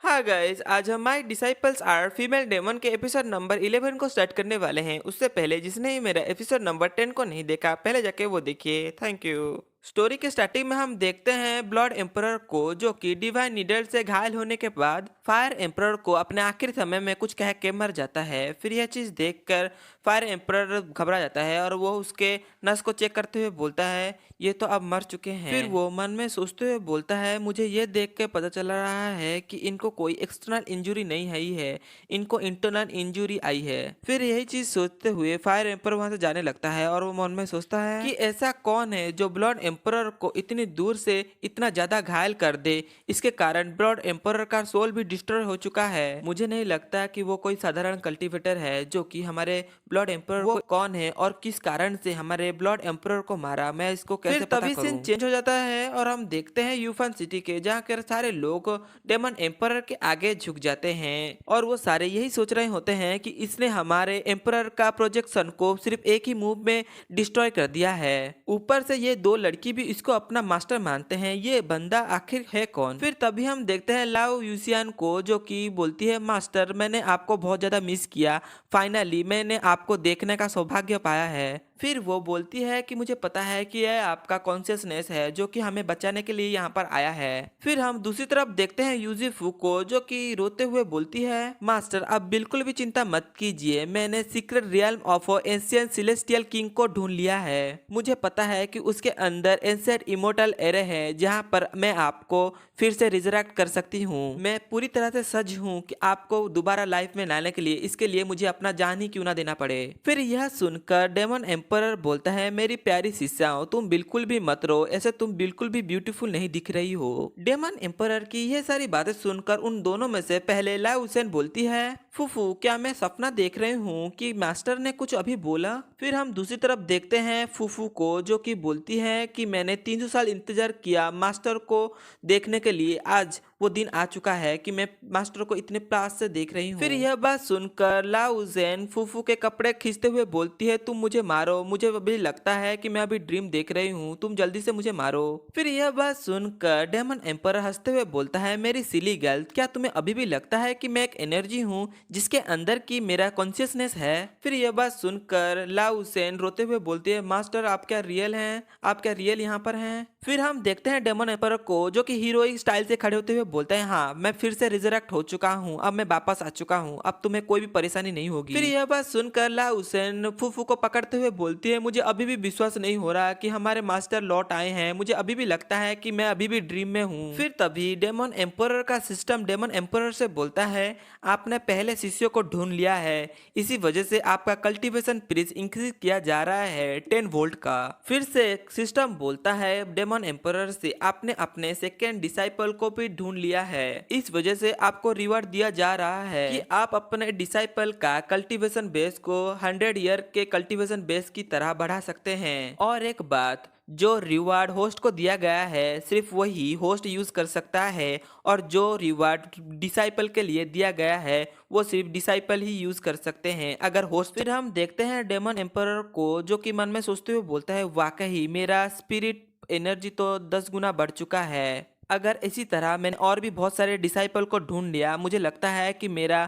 हाँ गाइस, आज हम my disciples are female demon के एपिसोड नंबर 11 को स्टार्ट करने वाले हैं। उससे पहले जिसने ही मेरा एपिसोड नंबर 10 को नहीं देखा, पहले जाके वो देखिए। Thank you. स्टोरी के स्टार्टिंग में हम देखते हैं ब्लड एम्परर को, जो कि डिवाइन नीडल से घायल होने के बाद फायर एम्परर को अपने आखिरी समय में कुछ कह के मर जाता है। फिर यह चीज देखकर फायर एम्परर घबरा जाता है और वो उसके नस को चेक करते हुए बोलता है ये तो अब मर चुके हैं। फिर वो मन में सोचते हुए बोलता है मुझे ये देख के पता चल रहा है कि इनको कोई एक्सटर्नल इंजरी नहीं आई है, इनको इंटरनल इंजरी आई है। फिर यही चीज सोचते हुए फायर एम्पर वहां से जाने लगता है और वो मन में सोचता है कि ऐसा कौन है जो ब्लड एम्परर को इतनी दूर से इतना ज्यादा घायल कर दे। इसके कारण ब्लड एम्परर का सोल भी डिस्ट्रॉय हो चुका है। मुझे नहीं लगता कि वो कोई साधारण कल्टीवेटर है जो कि हमारे ब्लड एम्परर वो कौन है और किस कारण से हमारे ब्लड एम्परर को मारा, मैं इसको कैसे पता करूं। तभी सीन चेंज हो जाता है और हम देखते हैं यूफन सिटी के, जहाँ कर सारे लोग डेमन एम्परर के आगे झुक जाते हैं और वो सारे यही सोच रहे होते हैं कि इसने हमारे एम्परर का प्रोजेक्शन को सिर्फ एक ही मूव में डिस्ट्रॉय कर दिया है। ऊपर से ये दो लड़की भी इसको अपना मास्टर मानते हैं। ये बंदा आखिर है कौन। फिर तभी हम देखते हैं लाओ यूसियान को, जो कि बोलती है मास्टर मैंने आपको बहुत ज्यादा मिस किया, फाइनली मैंने आपको देखने का सौभाग्य पाया है। फिर वो बोलती है कि मुझे पता है कि यह आपका कॉन्शियसनेस है जो कि हमें बचाने के लिए यहाँ पर आया है। फिर हम दूसरी तरफ देखते हैं यूजीफू को, जो कि रोते हुए बोलती है मास्टर आप बिल्कुल भी चिंता मत कीजिए, मैंने secret realm of ancient celestial king को ढूंढ लिया है। मुझे पता है कि उसके अंदर एंशियंट इमोर्टल एरे है जहाँ पर मैं आपको फिर से रिजरेक्ट कर सकती हूँ। मैं पूरी तरह से सज्ज हूँ कि आपको दोबारा लाइफ में लाने के लिए, इसके लिए मुझे अपना जान ही क्यों ना देना पड़े। फिर यह सुनकर डेमन एम्परर बोलता है मेरी प्यारी शिष्याओं तुम बिल्कुल भी मत रो, ऐसे तुम बिल्कुल भी ब्यूटीफुल नहीं दिख रही हो। डेमन एम्परर की ये सारी बातें सुनकर उन दोनों में से पहले ला हुसैन बोलती है फूफू क्या मैं सपना देख रही हूँ कि मास्टर ने कुछ अभी बोला। फिर हम दूसरी तरफ देखते हैं फूफू को, जो कि बोलती है कि मैंने 300 साल इंतजार किया मास्टर को देखने के लिए, आज वो दिन आ चुका है कि मैं मास्टर को इतने पास से देख रही हूँ। फिर यह बात सुनकर लाउजेन फूफू के कपड़े खींचते हुए बोलती है तुम मुझे मारो, मुझे अभी लगता है कि मैं अभी ड्रीम देख रही हूँ, तुम जल्दी से मुझे मारो। फिर यह बात सुनकर डेमन एम्पर हंसते हुए बोलता है मेरी सिली गर्ल क्या तुम्हें अभी भी लगता है कि मैं एक एनर्जी हूँ जिसके अंदर की मेरा कॉन्शियसनेस है। फिर यह बात सुनकर लाउसेन रोते हुए बोलती है मास्टर आप क्या रियल हैं, आप क्या रियल यहाँ पर हैं। फिर हम देखते हैं डेमन एम्पर को, जो कि हीरोइक स्टाइल से खड़े होते हुए बोलते हैं हाँ मैं फिर से रिजरेक्ट हो चुका हूँ, अब मैं वापस आ चुका हूँ, अब तुम्हें कोई भी परेशानी नहीं होगी। फिर यह बात सुनकर ला हुसैन फूफू को पकड़ते हुए बोलती है मुझे अभी भी विश्वास नहीं हो रहा कि हमारे मास्टर लौट आए हैं, मुझे अभी भी लगता है कि मैं अभी भी ड्रीम में हूँ। फिर तभी डेमन एम्पर का सिस्टम डेमन एम्पर से बोलता है आपने पहले शिष्यों को ढूंढ लिया है, इसी वजह से आपका कल्टीवेशन प्रीस इंक्रीज किया जा रहा है 10 वोल्ट का। फिर से सिस्टम बोलता है डेमन एम्परर से आपने अपने सेकेंड डिसाइपल को भी ढूंढ लिया है, इस वजह से आपको रिवॉर्ड दिया जा रहा है कि आप अपने डिसाइपल का कल्टीवेशन बेस को 100 ईयर के कल्टीवेशन बेस की तरह बढ़ा सकते हैं। और एक बात, जो रिवार्ड होस्ट को दिया गया है सिर्फ वही होस्ट यूज कर सकता है, और जो रिवार्ड डिसाइपल के लिए दिया गया है वो सिर्फ डिसाइपल ही यूज कर सकते हैं अगर होस्ट। फिर हम देखते हैं डेमन एम्परर को, जो कि मन में सोचते हुए बोलता है वाकई मेरा स्पिरिट एनर्जी तो 10 गुना बढ़ चुका है, अगर इसी तरह मैंने और भी बहुत सारे डिसाइपल को ढूंढ लिया मुझे लगता है कि मेरा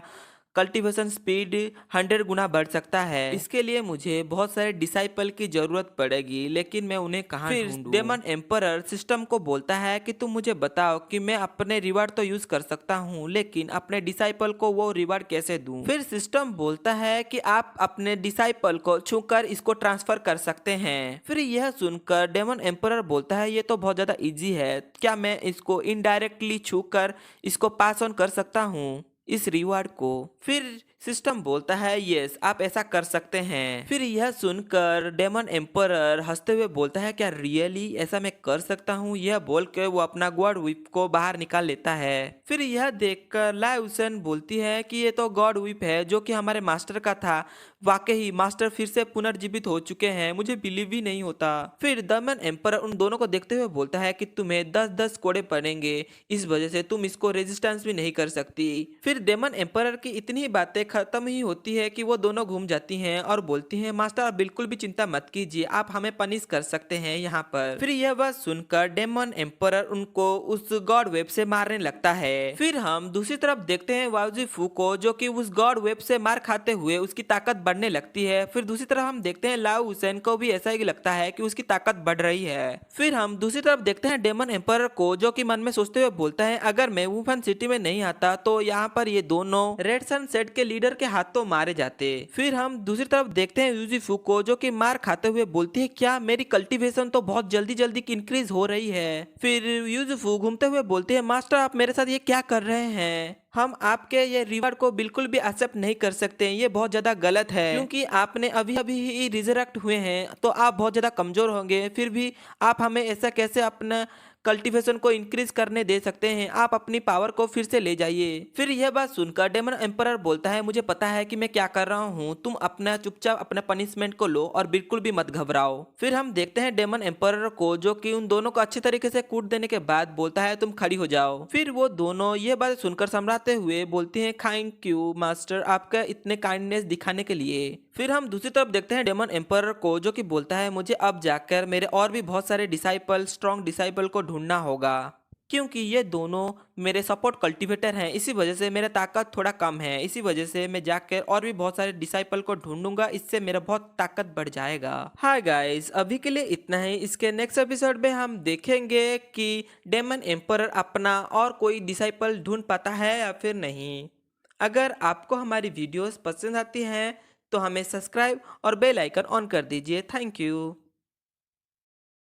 कल्टीवेशन स्पीड 100 गुना बढ़ सकता है। इसके लिए मुझे बहुत सारे डिसाइपल की जरूरत पड़ेगी, लेकिन मैं उन्हें कहाँ ढूंढूं? डेमन एम्परर सिस्टम को बोलता है कि तुम मुझे बताओ कि मैं अपने रिवार्ड तो यूज कर सकता हूँ, लेकिन अपने डिसाइपल को वो रिवार्ड कैसे दूं? फिर सिस्टम बोलता है कि आप अपने डिसाइपल को छूकर इसको ट्रांसफर कर सकते हैं। फिर यह सुनकर डेमन एम्परर बोलता है ये तो बहुत ज्यादा इजी है, क्या मैं इसको इनडायरेक्टली छूकर इसको पास ऑन कर सकता हूँ इस रिवार्ड को? फिर सिस्टम बोलता है यस आप ऐसा कर सकते हैं। फिर यह सुनकर डेमन एम्परर हंसते हुए बोलता है क्या रियली ऐसा मैं कर सकता हूँ? यह बोल के वो अपना गॉड व्हिप को बाहर निकाल लेता है। फिर यह देखकर लाउसन बोलती है कि ये तो गॉड व्हिप है जो कि हमारे मास्टर का था, वाकई मास्टर फिर से पुनर्जीवित हो चुके हैं, मुझे बिलीव ही नहीं होता। फिर डेमन एम्परर उन दोनों को देखते हुए बोलता है कि तुम्हें 10-10 कोड़े पड़ेंगे, इस वजह से तुम इसको रेजिस्टेंस भी नहीं कर सकती। फिर डेमन एम्परर की इतनी बातें खत्म ही होती है कि वो दोनों घूम जाती हैं और बोलती हैं मास्टर आप बिल्कुल भी चिंता मत कीजिए, आप हमें पनिश कर सकते हैं यहाँ पर। फिर यह बात सुनकर डेमन एम्परर उनको उस गॉड वेब से मारने लगता है। फिर हम दूसरी तरफ देखते हैं वाउजी फू को, जो कि उस गॉड वेब से मार खाते हुए उसकी ताकत बढ़ने लगती है। फिर दूसरी तरफ हम देखते हैं लाओ हुसैन को भी ऐसा ही लगता है कि उसकी ताकत बढ़ रही है। फिर हम दूसरी तरफ देखते हैं डेमन एम्परर को, जो कि मन में सोचते हुए बोलता है अगर मैं वुफन सिटी में नहीं आता तो यहाँ पर ये दोनों रेड सन सेट के लीडर के हाथों मारे जाते। फिर हम दूसरी तरफ देखते हैं यूजीफू को, जो कि मार खाते हुए बोलती है क्या मेरी कल्टीवेशन तो बहुत जल्दी जल्दी इंक्रीज हो रही है। फिर यूजीफू घूमते हुए बोलती है मास्टर आप मेरे साथ ये क्या कर रहे हैं, हम आपके ये रिवार्ड को बिल्कुल भी एक्सेप्ट नहीं कर सकते, ये बहुत ज्यादा गलत है क्योंकि आपने अभी अभी ही रिजरेक्ट हुए हैं तो आप बहुत ज्यादा कमजोर होंगे, फिर भी आप हमें ऐसा कैसे अपना कल्टीवेशन को इंक्रीज करने दे सकते हैं, आप अपनी पावर को फिर से ले जाइए। फिर यह बात सुनकर डेमन एम्परर बोलता है मुझे पता है कि मैं क्या कर रहा हूँ, तुम अपना चुपचाप अपना पनिशमेंट को लो और बिल्कुल भी मत घबराओ। फिर हम देखते हैं डेमन एम्परर को, जो कि उन दोनों को अच्छे तरीके से कूट देने के बाद बोलता है तुम खड़ी हो जाओ। फिर वो दोनों ये बात सुनकर समझाते हुए बोलती हैं थैंक यू मास्टर आपका इतने काइंडनेस दिखाने के लिए। फिर हम दूसरी तरफ देखते हैं डेमन एम्परर को, जो कि बोलता है मुझे अब जाकर मेरे और भी बहुत सारे डिसाइपल स्ट्रॉन्ग डिसाइपल को ढूंढना होगा क्योंकि ये दोनों मेरे सपोर्ट कल्टीवेटर हैं, इसी वजह से मेरा ताकत थोड़ा कम है, इसी वजह से मैं जाकर और भी बहुत सारे डिसाइपल को ढूंढूंगा, इससे मेरा बहुत ताकत बढ़ जाएगा। हाय गाइस, अभी के लिए इतना ही। इसके नेक्स्ट एपिसोड में हम देखेंगे कि डेमन एम्परर अपना और कोई डिसाइपल ढूंढ पाता है या फिर नहीं। अगर आपको हमारी वीडियोस पसंद आती हैं तो हमें सब्सक्राइब और बेल आइकन ऑन कर दीजिए। Thank you.